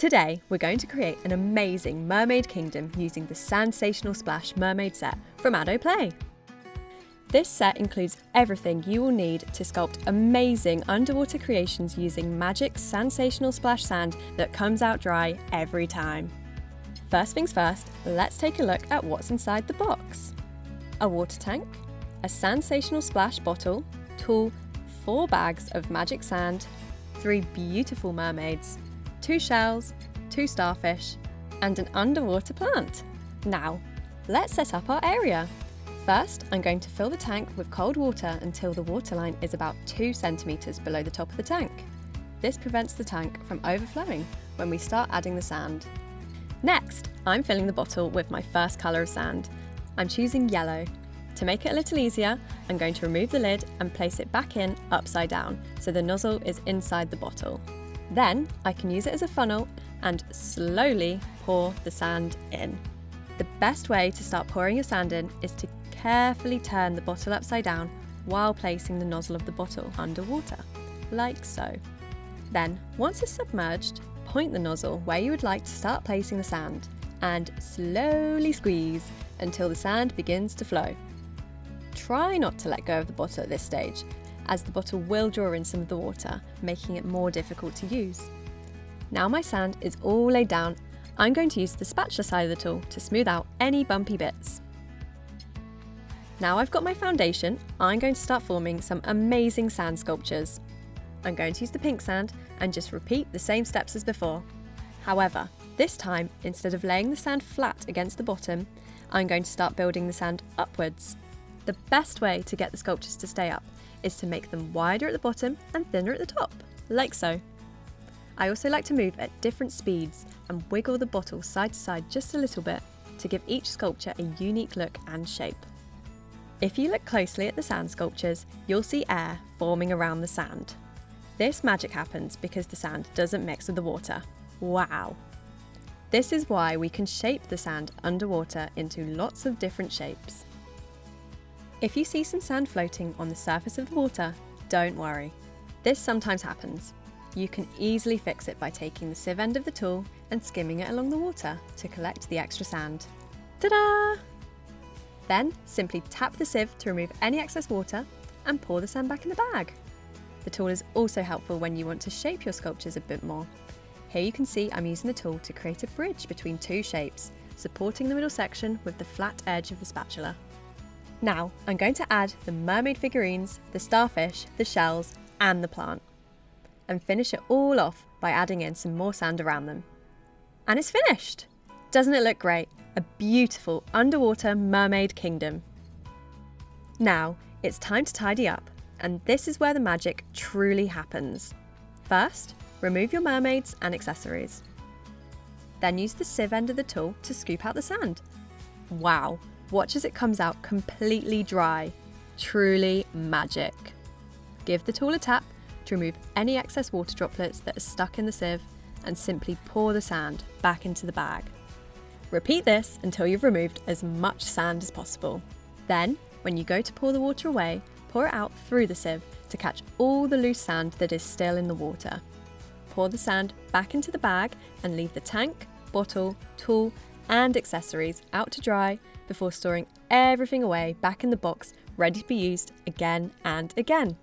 Today, we're going to create an amazing mermaid kingdom using the SANDsational Splash Mermaid set from Addo Play. This set includes everything you will need to sculpt amazing underwater creations using magic SANDsational Splash sand that comes out dry every time. First things first, let's take a look at what's inside the box. A water tank, a SANDsational Splash bottle, tool, 4 bags of magic sand, 3 beautiful mermaids, 2 shells, 2 starfish, and an underwater plant. Now, let's set up our area. First, I'm going to fill the tank with cold water until the waterline is about 2 centimetres below the top of the tank. This prevents the tank from overflowing when we start adding the sand. Next, I'm filling the bottle with my first colour of sand. I'm choosing yellow. To make it a little easier, I'm going to remove the lid and place it back in upside down so the nozzle is inside the bottle. Then I can use it as a funnel and slowly pour the sand in. The best way to start pouring your sand in is to carefully turn the bottle upside down while placing the nozzle of the bottle underwater, like so. Then, once it's submerged, point the nozzle where you would like to start placing the sand and slowly squeeze until the sand begins to flow. Try not to let go of the bottle at this stage, as the bottle will draw in some of the water, making it more difficult to use. Now my sand is all laid down, I'm going to use the spatula side of the tool to smooth out any bumpy bits. Now I've got my foundation, I'm going to start forming some amazing sand sculptures. I'm going to use the pink sand and just repeat the same steps as before. However, this time, instead of laying the sand flat against the bottom, I'm going to start building the sand upwards. The best way to get the sculptures to stay up is to make them wider at the bottom and thinner at the top, like so. I also like to move at different speeds and wiggle the bottle side to side just a little bit to give each sculpture a unique look and shape. If you look closely at the sand sculptures, you'll see air forming around the sand. This magic happens because the sand doesn't mix with the water. Wow! This is why we can shape the sand underwater into lots of different shapes. If you see some sand floating on the surface of the water, don't worry. This sometimes happens. You can easily fix it by taking the sieve end of the tool and skimming it along the water to collect the extra sand. Ta-da! Then simply tap the sieve to remove any excess water and pour the sand back in the bag. The tool is also helpful when you want to shape your sculptures a bit more. Here you can see I'm using the tool to create a bridge between 2 shapes, supporting the middle section with the flat edge of the spatula. Now I'm going to add the mermaid figurines, the starfish, the shells and the plant. And finish it all off by adding in some more sand around them. And it's finished! Doesn't it look great? A beautiful underwater mermaid kingdom. Now it's time to tidy up, and this is where the magic truly happens. First, remove your mermaids and accessories. Then use the sieve end of the tool to scoop out the sand. Wow! Watch as it comes out completely dry. Truly magic. Give the tool a tap to remove any excess water droplets that are stuck in the sieve and simply pour the sand back into the bag. Repeat this until you've removed as much sand as possible. Then, when you go to pour the water away, pour it out through the sieve to catch all the loose sand that is still in the water. Pour the sand back into the bag and leave the tank, bottle, tool and accessories out to dry before storing everything away back in the box ready to be used again and again.